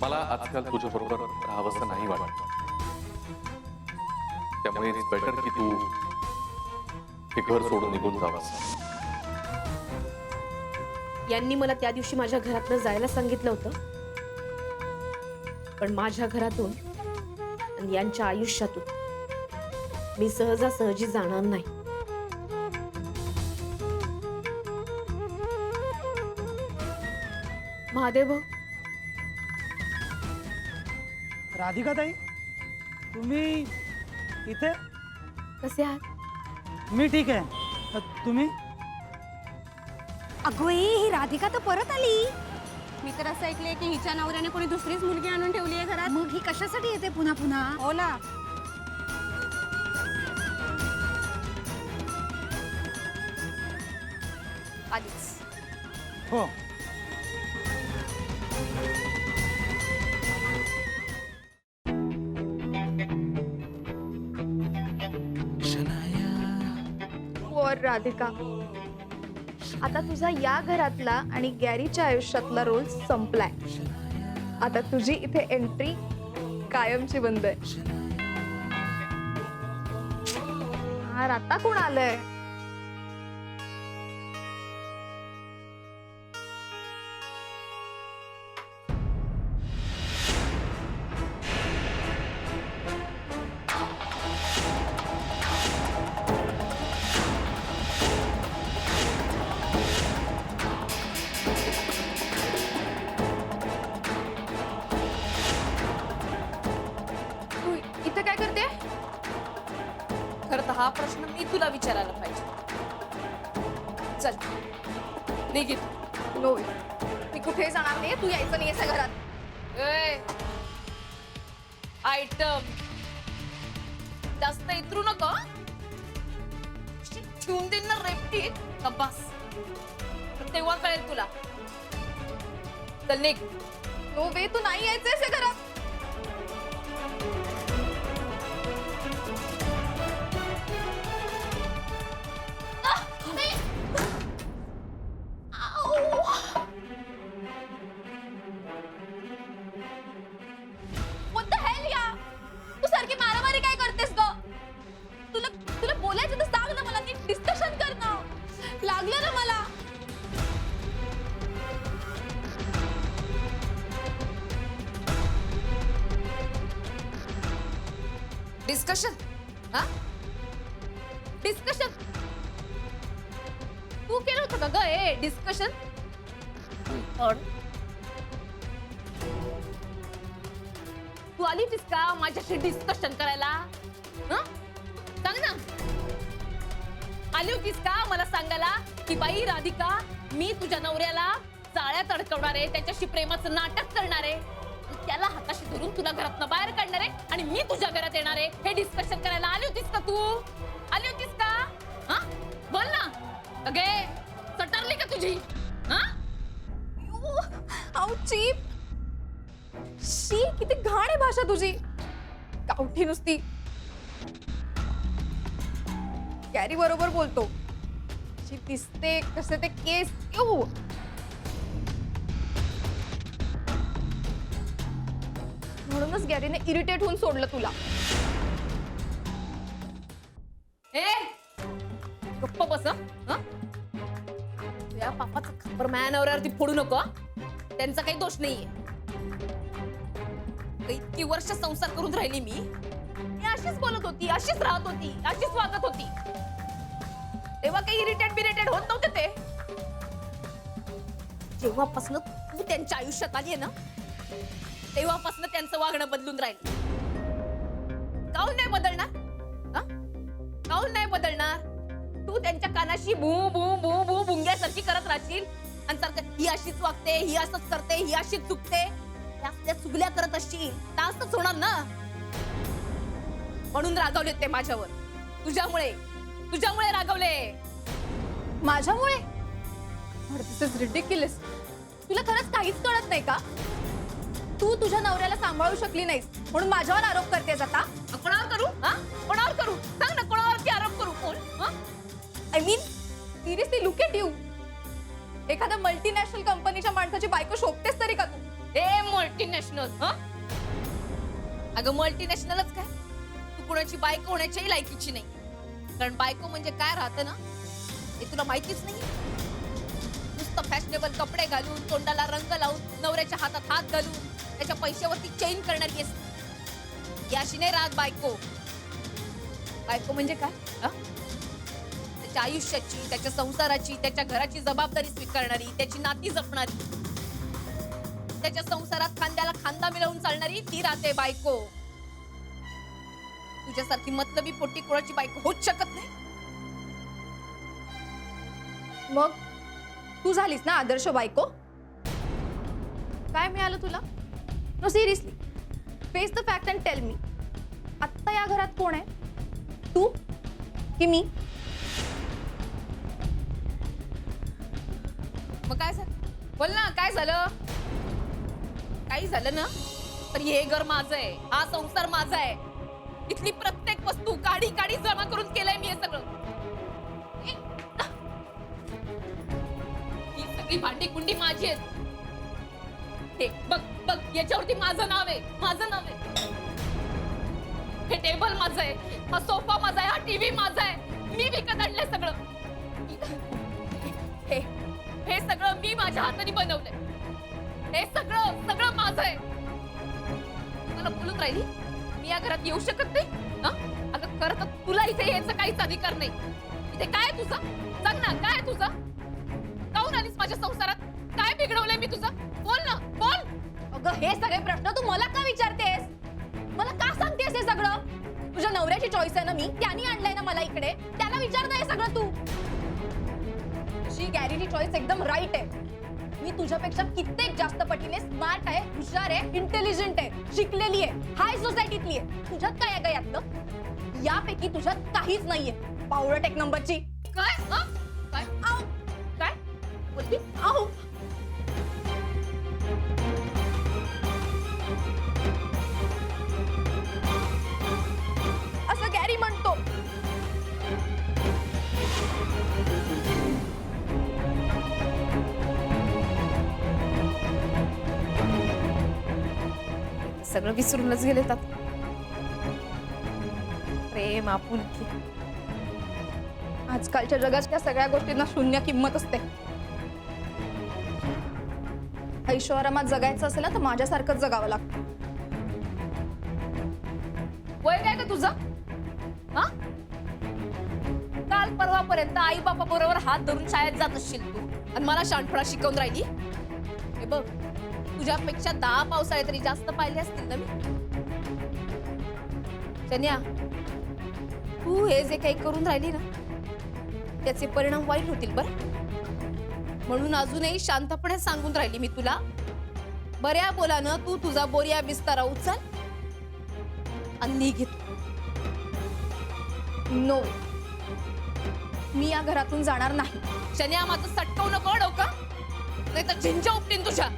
मला आजकाल तुझ्या बरोबर राहावंसं नाही वाटत. त्यामुळे इट्स बेटर की तू हे घर सोडून निघून जावंस. यांनी मला त्या दिवशी माझ्या घरातनं जायला सांगितलं होतं, पण माझ्या घरातून आणि यांच्या आयुष्यातून मी सहजासहजी जाणार नाही. महादेव भाऊ, राधिका ताई, तुम्ही इथे? कसे आहात? मी ठीक आहे. तुम्ही? अगं ही राधिका तर परत आली. मी तर असं ऐकलंय की हिच्या नवऱ्याने कोणी दुसरीच मुलगी आणून ठेवली आहे घरात. मग ही कशासाठी येते पुन्हा पुन्हा? हो ना. आधीच हो. वर राधिका, आता तुझा या घरातला आणि गॅरीच्या आयुष्यातला रोल संपलाय. आता तुझी इथे एंट्री कायमची बंद आहे. हा, आता कोण आलंय? तू इथे काय करते? खरं तर हा प्रश्न मी तुला विचारायला पाहिजे. चल निघ इथून. नो, मी कुठे जाणार नाही. तू यायचं नाही याच्या घरात. आयटम जास्त इतरू नको. ठेवून देईन ना रेपटीत. बस तेव्हा कळेल तुला. चल निघ. नो वे, तू नाही यायचं याच्या घरात. What the hell या? तू सारखी मारामारी काय करतेस ग? तुला तुला बोलायचं तर सांग ना मला. नीट डिस्कशन कर ना. लागलं ना मला. डिस्कशन. हा, डिस्कशन तू केलं होतं का ग? ए डिस्कशन. तू आली होतीस का माझ्याशी डिस्कशन करायला? हं? सांग ना. आली होतीस का मला सांगायला की बाई राधिका, मी तुझ्या नवऱ्याला जाळ्यात अडकवणार आहे, त्याच्याशी प्रेमाचं नाटक करणार आहे, त्याला हाताशी धरून तुला घरातनं बाहेर काढणार आहे आणि मी तुझ्या घरात येणार आहे. हे डिस्कशन करायला आली होतीस का तू? आली होतीस का? हा, बोल ना. अगे सटरली का तुझी? हा, हाऊ चीप. शी, किती घाण आहे भाषा तुझी. गावठी नुसती. गॅरी बरोबर बोलतो. शी दिसते कसे ते केस. यू, म्हणूनच गॅरीने इरिटेट होऊन सोडलं तुला. ए गप्प बस. हं? तुझ्या पापाचा खबर माझ्या नवऱ्यावरती फोडू नको. त्यांचा काही दोष नाहीये. इतकी वर्ष संसार करून राहिली मी अशीच बोलत होती, अशीच राहत होती, अशीच वागत होती. तेव्हा काही इरिटेट होत नव्हते ते. जेव्हापासून तू त्यांच्या आयुष्यात आलीये ना, तेव्हापासून त्यांचं वागणं बदलून राहिलं. काऊन नाही बदलणार? काऊन नाही बदलणार? तू त्यांच्या कानाशी भू भू भू भू भुंग्यासारखी करत राहशील आणि सारखं ही अशीच वागते, ही असंच करते, ही अशीच चुकते, त्या चुगल्या करत असशील तर असंच होणार ना. म्हणून रागावले ते माझ्यावर. तुझ्यामुळे रागावले. माझ्यामुळे? दिस इज रिडिक्युलस. तुला खरंच काहीच कळत नाही का? तू तुझ्या नवऱ्याला सांभाळू शकली नाहीस म्हणून माझ्यावर आरोप करतेस आता? कोणावर करू? कोणावर करू? सांग ना, कोणावरती आरोप करू? कोण? I mean seriously, look at you. एखाद्या मल्टीनॅशनल कंपनीच्या माणसाची बायको शोधतेस तरी का तू? हे मल्टीनॅशनल अगं मल्टीनॅशनलच काय तू कुणाची बायको होण्याच्याही लायकीची नाही कारण बायको म्हणजे काय राहतं ना हे तुला माहितीच नाही नुसतं फॅशनेबल कपडे घालून तोंडाला रंग लावून नवऱ्याच्या हातात हात घालून त्याच्या पैशावरती चेंज करणारी असते याशी नाही राहत बायको बायको म्हणजे काय त्याच्या आयुष्याची त्याच्या संसाराची त्याच्या घराची जबाबदारी स्वीकारणारी त्याची नाती जपणारी त्याच्या संसारात खांद्याला खांदा मिळवून चालणारी ती राहते बायको तुझ्यासारखी मतलबी पोटी कोणाची बायको होऊच शकत नाही मग तू झालीस ना आदर्श बायको काय मिळालं तुला no seriously face the fact and tell me आत्ता या घरात कोण आहे तू की मी मग काय झालं बोल ना काय झालं काही झालं ना तर हे घर माझं आहे हा संसार माझा आहे इथली प्रत्येक वस्तू काडी काडी जमा करून केलंय मी हे सगळं ही सगळी भांडी कुंडी माझी आहेत हे बघ बघ याच्यावरती माझं नाव आहे हे टेबल माझं आहे हा सोफा माझा आहे हा टीव्ही माझा आहे मी विकत आणलंय सगळं हे सगळं मी माझ्या हाताने बनवलंय हे सगळं सगळं माझं आहे मला बोलून राहिली मी या घरात येऊ शकत नाही अगं खरं तर तुला इथे यायचा काहीच अधिकार नाही इथे काय आहे तुझं सांग ना काय आहे तुझं काहून आलीस माझ्या संसारात काय बिघडवलंय मी तुझं बोल ना बोल अगं हे सगळे प्रश्न तू मला का विचारतेस मला का सांगतेस हे सगळं तुझ्या नवऱ्याची चॉईस आहे ना मी त्याने आणलंय ना मला इकडे त्याला विचारता हे सगळं तू तुझी गॅरीची चॉईस एकदम राईट आहे मी तुझ्यापेक्षा कित्येक जास्त पटीने स्मार्ट आहे हुशार आहे इंटेलिजंट आहे शिकलेली आहे हाय सोसायटीतली आहे तुझ्यात काय आहे का यातलं यापैकी तुझ्यात काहीच नाहीये पावडर एक नंबरची काय काय आऊ काय बोलली आहो असं गॅरी म्हणतो सगळं विसरूनच गेले तर प्रेम आपुलकी आजकालच्या जगाच्या सगळ्या गोष्टींना शून्य किंमत असते ऐशोआरामात जगायचं असेल ना तर माझ्यासारखंच जगावं लागतं वय काय का तुझं हा काल परवापर्यंत आई बापा बरोबर हात धरून शाळेत जात असशील तू आणि मला शहाणपणा शिकवून राहिली हे बघ तुझ्यापेक्षा 10 पावसाळे तरी जास्त पाहिले असतील ना मी चन्या तू हे जे काही करून राहिली ना त्याचे परिणाम वाईट होतील बरं म्हणून अजूनही शांतपणे सांगून राहिली मी तुला बऱ्या बोलानं तू तुझा बोरिया बिस्तारा उचल आणि निघ नो मी या घरातून जाणार नाही चन्या माझं सटकवू नको डोकं नाही तर झिंजा उपटीन तुझ्या